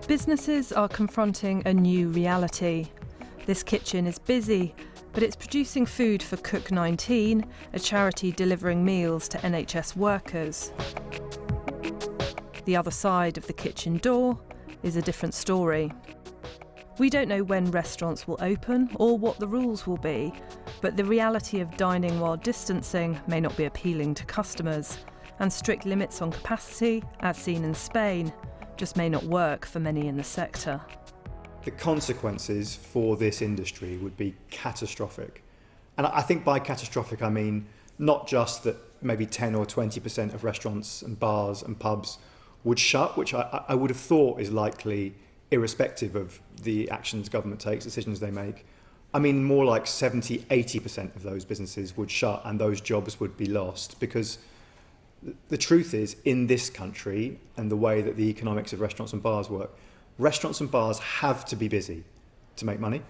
Businesses are confronting a new reality. This kitchen is busy, but it's producing food for Cook 19, a charity delivering meals to NHS workers. The other side of the kitchen door is a different story. We don't know when restaurants will open or what the rules will be, but the reality of dining while distancing may not be appealing to customers, and strict limits on capacity, as seen in Spain, just may not work for many in the sector. The consequences for this industry would be catastrophic. And I think by catastrophic I mean not just that maybe 10 or 20% of restaurants and bars and pubs would shut, which I would have thought is likely irrespective of the actions government takes, decisions they make. I mean more like 70, 80% of those businesses would shut and those jobs would be lost, because the truth is, in this country and the way that the economics of restaurants and bars work, restaurants and bars have to be busy to make money.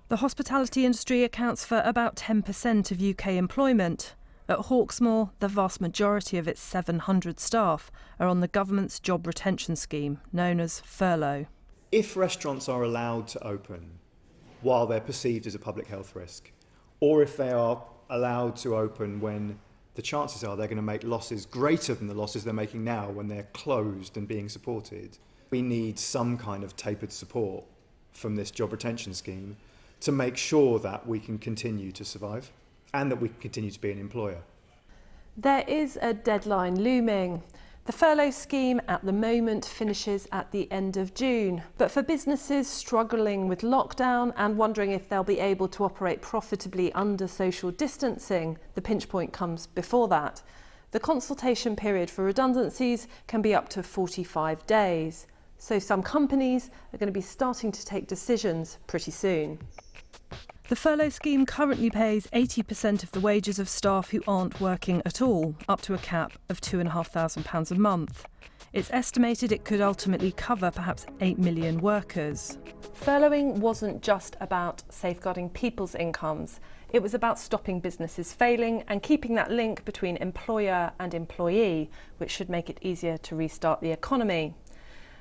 The hospitality industry accounts for about 10% of UK employment. At Hawksmoor, the vast majority of its 700 staff are on the government's job retention scheme, known as Furlough. If restaurants are allowed to open while they're perceived as a public health risk, or if they are allowed to open when the chances are they're going to make losses greater than the losses they're making now when they're closed and being supported, we need some kind of tapered support from this job retention scheme to make sure that we can continue to survive and that we can continue to be an employer. There is a deadline looming. The furlough scheme at the moment finishes at the end of June, but for businesses struggling with lockdown and wondering if they'll be able to operate profitably under social distancing, the pinch point comes before that. The consultation period for redundancies can be up to 45 days, so some companies are going to be starting to take decisions pretty soon. The furlough scheme currently pays 80% of the wages of staff who aren't working at all, up to a cap of £2,500 a month. It's estimated it could ultimately cover perhaps 8 million workers. Furloughing wasn't just about safeguarding people's incomes. It was about stopping businesses failing and keeping that link between employer and employee, which should make it easier to restart the economy.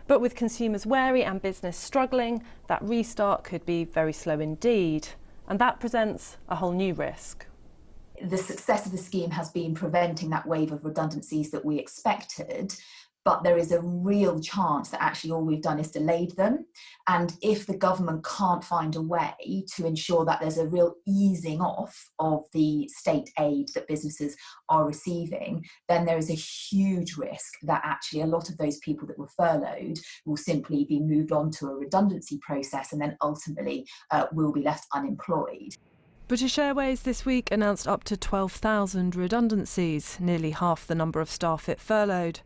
But with consumers wary and business struggling, that restart could be very slow indeed. And that presents a whole new risk. The success of the scheme has been preventing that wave of redundancies that we expected, but there is a real chance that actually all we've done is delayed them. And if the government can't find a way to ensure that there's a real easing off of the state aid that businesses are receiving, then there is a huge risk that actually a lot of those people that were furloughed will simply be moved on to a redundancy process and then ultimately will be left unemployed. British Airways this week announced up to 12,000 redundancies, nearly half the number of staff it furloughed.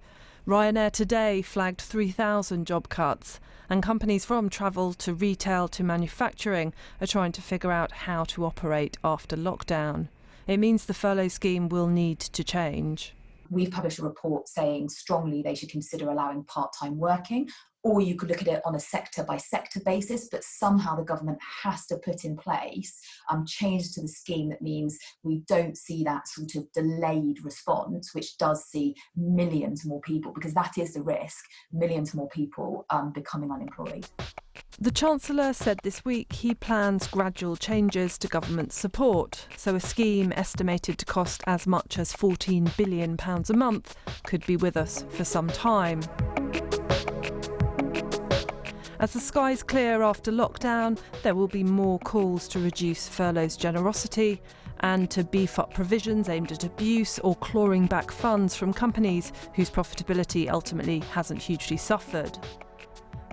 Ryanair today flagged 3,000 job cuts, and companies from travel to retail to manufacturing are trying to figure out how to operate after lockdown. It means the furlough scheme will need to change. We've published a report saying strongly they should consider allowing part-time working, or you could look at it on a sector-by-sector basis, but somehow the government has to put in place changes to the scheme that means we don't see that sort of delayed response, which does see millions more people, because that is the risk, millions more people becoming unemployed. The Chancellor said this week he plans gradual changes to government support, so a scheme estimated to cost as much as £14 billion a month could be with us for some time. As the skies clear after lockdown, there will be more calls to reduce furlough's generosity and to beef up provisions aimed at abuse or clawing back funds from companies whose profitability ultimately hasn't hugely suffered.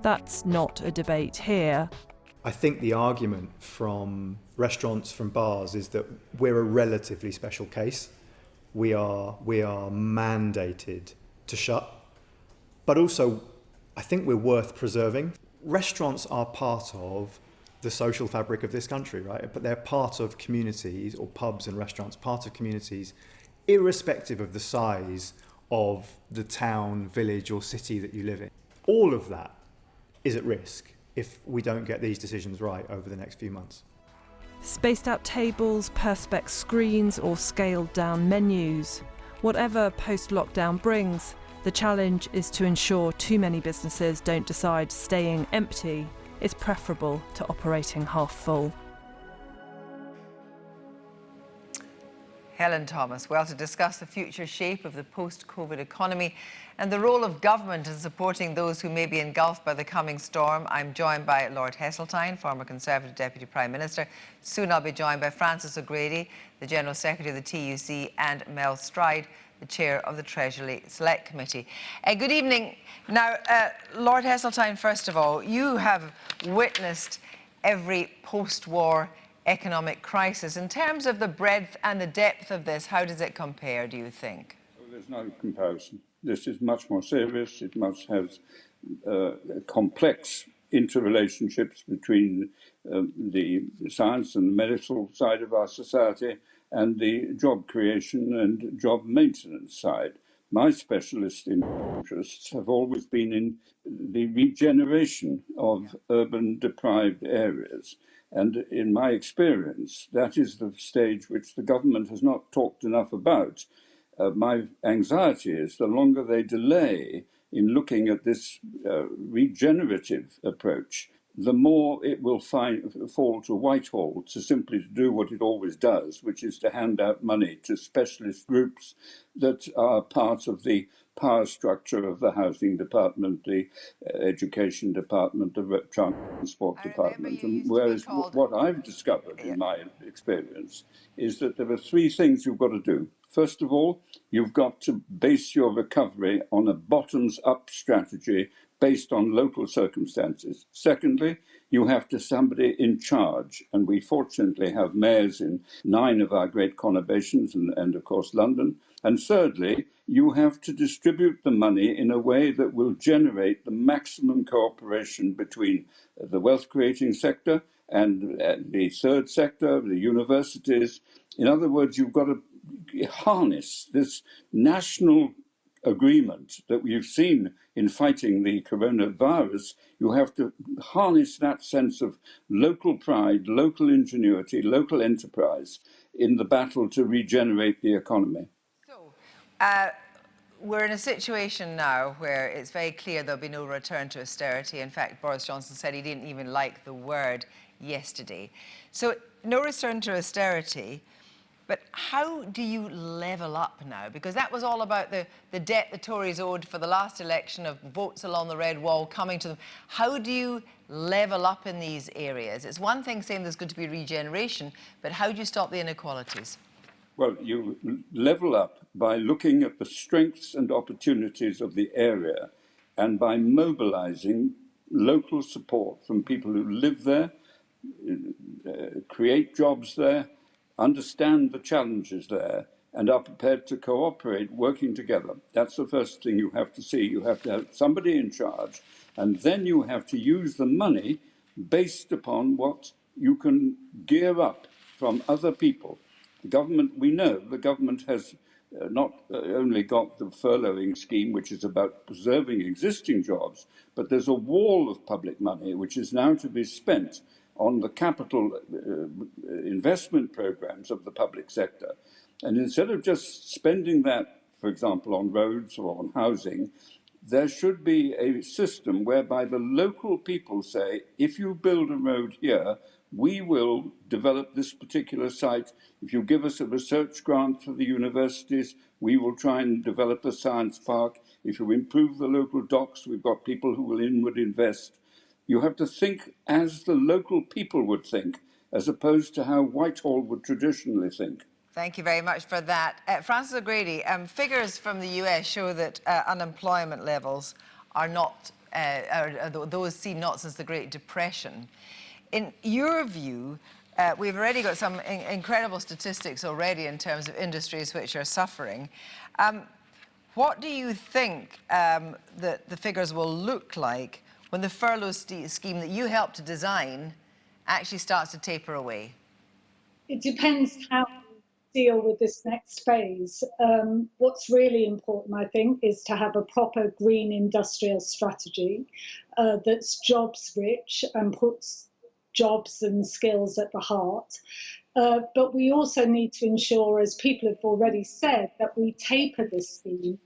That's not a debate here. I think the argument from restaurants, from bars, is that we're a relatively special case. We are mandated to shut, but also I think we're worth preserving. Restaurants are part of the social fabric of this country, right? But they're part of communities, or pubs and restaurants, part of communities, irrespective of the size of the town, village or city that you live in. All of that is at risk if we don't get these decisions right over the next few months. Spaced out tables, perspex screens or scaled down menus. Whatever post-lockdown brings, The challenge is to ensure too many businesses don't decide staying empty is preferable to operating half full. Helen Thomas, well, to discuss the future shape of the post-COVID economy and the role of government in supporting those who may be engulfed by the coming storm, I'm joined by Lord Heseltine, former Conservative Deputy Prime Minister. Soon I'll be joined by Frances O'Grady, the General Secretary of the TUC, and Mel Stride, the Chair of the Treasury Select Committee. Good evening. Now, Lord Heseltine, first of all, you have witnessed every post-war economic crisis. In terms of the breadth and the depth of this, how does it compare, do you think? Well, there's no comparison. This is much more serious. It must have complex interrelationships between the science and the medical side of our society and the job creation and job maintenance side. My specialist interests have always been in the regeneration of urban deprived areas. And in my experience, that is the stage which the government has not talked enough about. My anxiety is the longer they delay in looking at this regenerative approach, the more it will fall to Whitehall to simply do what it always does, which is to hand out money to specialist groups that are part of the power structure of the housing department, the education department, the transport department. And whereas what I've discovered in my experience is that there are three things you've got to do. First of all, you've got to base your recovery on a bottoms-up strategy based on local circumstances. Secondly, you have to somebody in charge, and we fortunately have mayors in 9 of our great conurbations and of course London. And thirdly, you have to distribute the money in a way that will generate the maximum cooperation between the wealth-creating sector and the third sector, the universities. In other words, you've got to harness this national agreement that we've seen in fighting the coronavirus. You have to harness that sense of local pride, local ingenuity, local enterprise in the battle to regenerate the economy. So, we're in a situation now where it's very clear there'll be no return to austerity. In fact, Boris Johnson said he didn't even like the word yesterday. So, no return to austerity. But how do you level up now? Because that was all about the debt the Tories owed for the last election of votes along the red wall coming to them. How do you level up in these areas? It's one thing saying there's going to be regeneration, but how do you stop the inequalities? Well, you level up by looking at the strengths and opportunities of the area and by mobilizing local support from people who live there, create jobs there, understand the challenges there, and are prepared to cooperate, working together. That's the first thing you have to see. You have to have somebody in charge, and then you have to use the money based upon what you can gear up from other people. The government, we know, the government has not only got the furloughing scheme, which is about preserving existing jobs, but there's a wall of public money which is now to be spent on the capital investment programs of the public sector. And instead of just spending that, for example, on roads or on housing, there should be a system whereby the local people say, if you build a road here, we will develop this particular site. If you give us a research grant for the universities, we will try and develop a science park. If you improve the local docks, we've got people who will inward invest. You have to think as the local people would think, as opposed to how Whitehall would traditionally think. Thank you very much for that. Frances O'Grady, figures from the US show that unemployment levels are not, those seen not since the Great Depression. In your view, we've already got some incredible statistics already in terms of industries which are suffering. What do you think that the figures will look like when the furlough scheme that you helped to design actually starts to taper away? It depends how we deal with this next phase. What's really important, I think, is to have a proper green industrial strategy that's jobs rich and puts jobs and skills at the heart. But we also need to ensure, as people have already said, that we taper this scheme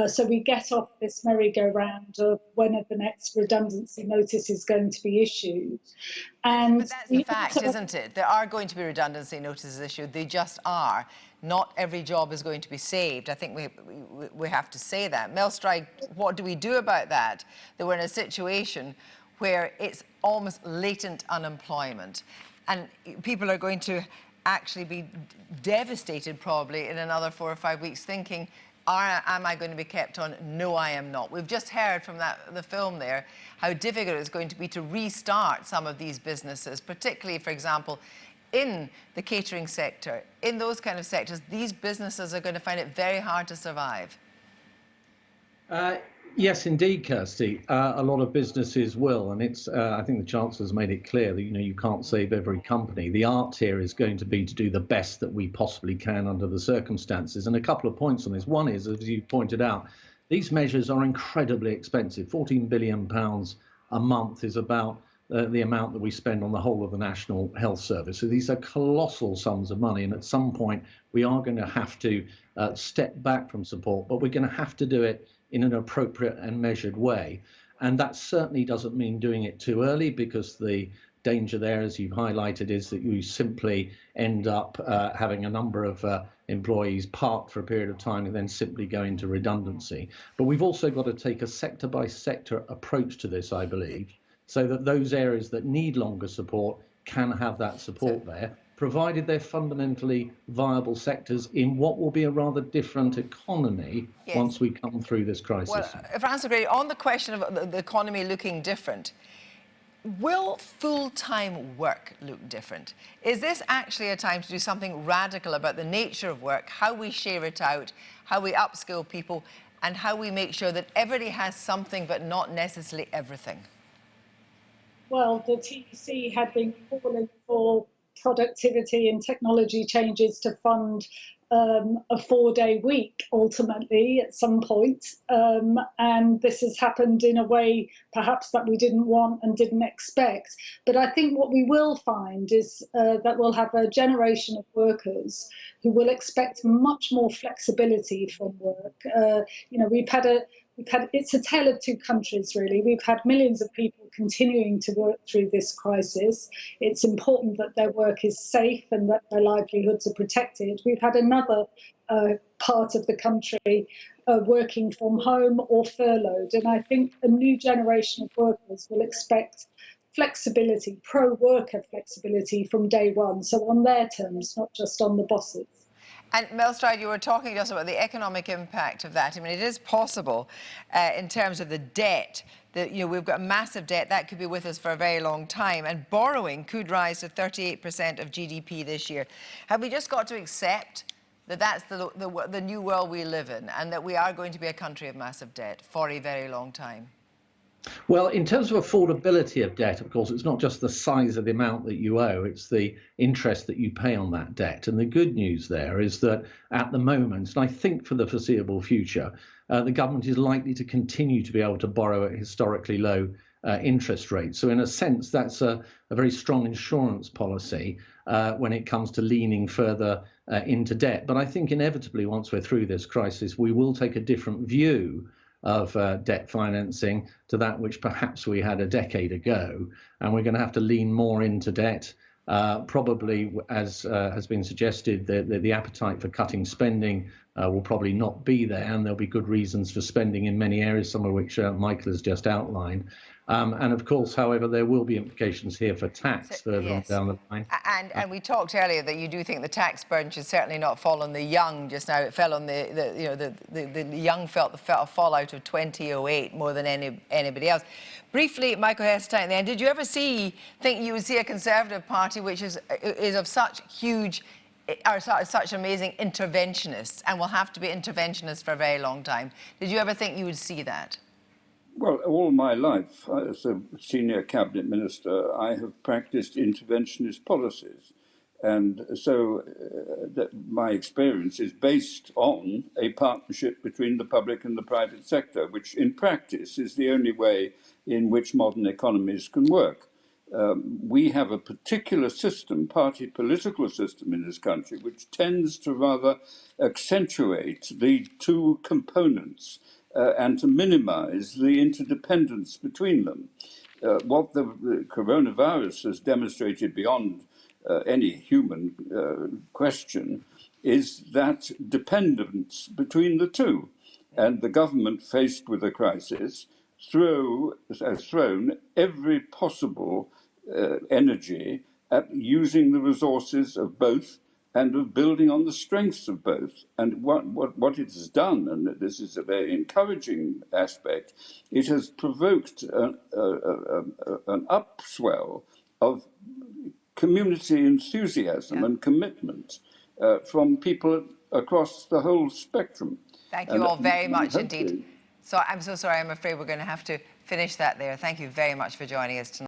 so we get off this merry-go-round of when the next redundancy notice is going to be issued. And but that's the fact, isn't it? There are going to be redundancy notices issued. They just are. Not every job is going to be saved. I think we have to say that. Mel Stride, what do we do about that? That we're in a situation where it's almost latent unemployment, and people are going to actually be devastated probably in another 4 or 5 weeks thinking, am I going to be kept on? No, I am not. We've just heard from the film there how difficult it's going to be to restart some of these businesses, particularly, for example, in the catering sector. In those kind of sectors, these businesses are going to find it very hard to survive. Yes, indeed, Kirsty. A lot of businesses will, and it's. I think the Chancellor's made it clear that you can't save every company. The art here is going to be to do the best that we possibly can under the circumstances. And a couple of points on this. One is, as you pointed out, these measures are incredibly expensive. £14 billion a month is about the amount that we spend on the whole of the National Health Service. So these are colossal sums of money, and at some point we are going to have to step back from support, but we're going to have to do it in an appropriate and measured way. And that certainly doesn't mean doing it too early, because the danger there, as you've highlighted, is that you simply end up having a number of employees parked for a period of time and then simply go into redundancy. But we've also got to take a sector-by-sector approach to this, I believe, so that those areas that need longer support can have that support there, provided they're fundamentally viable sectors in what will be a rather different economy once we come through this crisis. Well, Francis Gray, on the question of the economy looking different, will full-time work look different? Is this actually a time to do something radical about the nature of work, how we share it out, how we upskill people, and how we make sure that everybody has something but not necessarily everything? Well, the TEC had been calling for productivity and technology changes to fund a 4-day week ultimately at some point, and this has happened in a way perhaps that we didn't want and didn't expect. But I think what we will find is that we'll have a generation of workers who will expect much more flexibility from work. It's a tale of two countries, really. We've had millions of people continuing to work through this crisis. It's important that their work is safe and that their livelihoods are protected. We've had another part of the country working from home or furloughed. And I think a new generation of workers will expect flexibility, pro-worker flexibility from day one. So on their terms, not just on the bosses. And Mel Stride, you were talking to us about the economic impact of that. I mean, it is possible in terms of the debt that, we've got a massive debt that could be with us for a very long time, and borrowing could rise to 38% of GDP this year. Have we just got to accept that that's the new world we live in, and that we are going to be a country of massive debt for a very long time? Well, in terms of affordability of debt, of course, it's not just the size of the amount that you owe, it's the interest that you pay on that debt. And the good news there is that at the moment, and I think for the foreseeable future, the government is likely to continue to be able to borrow at historically low interest rates. So in a sense, that's a very strong insurance policy when it comes to leaning further into debt. But I think inevitably, once we're through this crisis, we will take a different view of debt financing to that which perhaps we had a decade ago, and we're going to have to lean more into debt. Probably, as has been suggested, the appetite for cutting spending will probably not be there, and there'll be good reasons for spending in many areas, some of which Michael has just outlined. And of course, however, there will be implications here for tax further on down the line. And we talked earlier that you do think the tax burden should certainly not fall on the young just now. It fell on the young felt the fallout of 2008 more than anybody else. Briefly, Michael Heseltine, then, did you ever think you would see a Conservative Party which is of such huge, are such amazing interventionists, and will have to be interventionists for a very long time? Did you ever think you would see that? Well, all my life, as a senior cabinet minister, I have practiced interventionist policies. And so my experience is based on a partnership between the public and the private sector, which in practice is the only way in which modern economies can work. we have a particular system, party political system in this country, which tends to rather accentuate the two components and to minimize the interdependence between them. What the coronavirus has demonstrated beyond any human question is that dependence between the two. And the government, faced with a crisis, has thrown every possible energy at using the resources of both and of building on the strengths of both. And what it has done, and this is a very encouraging aspect, it has provoked an upswell of community enthusiasm and commitment from people across the whole spectrum. Thank you all very much indeed. So I'm so sorry, I'm afraid we're going to have to finish that there. Thank you very much for joining us tonight.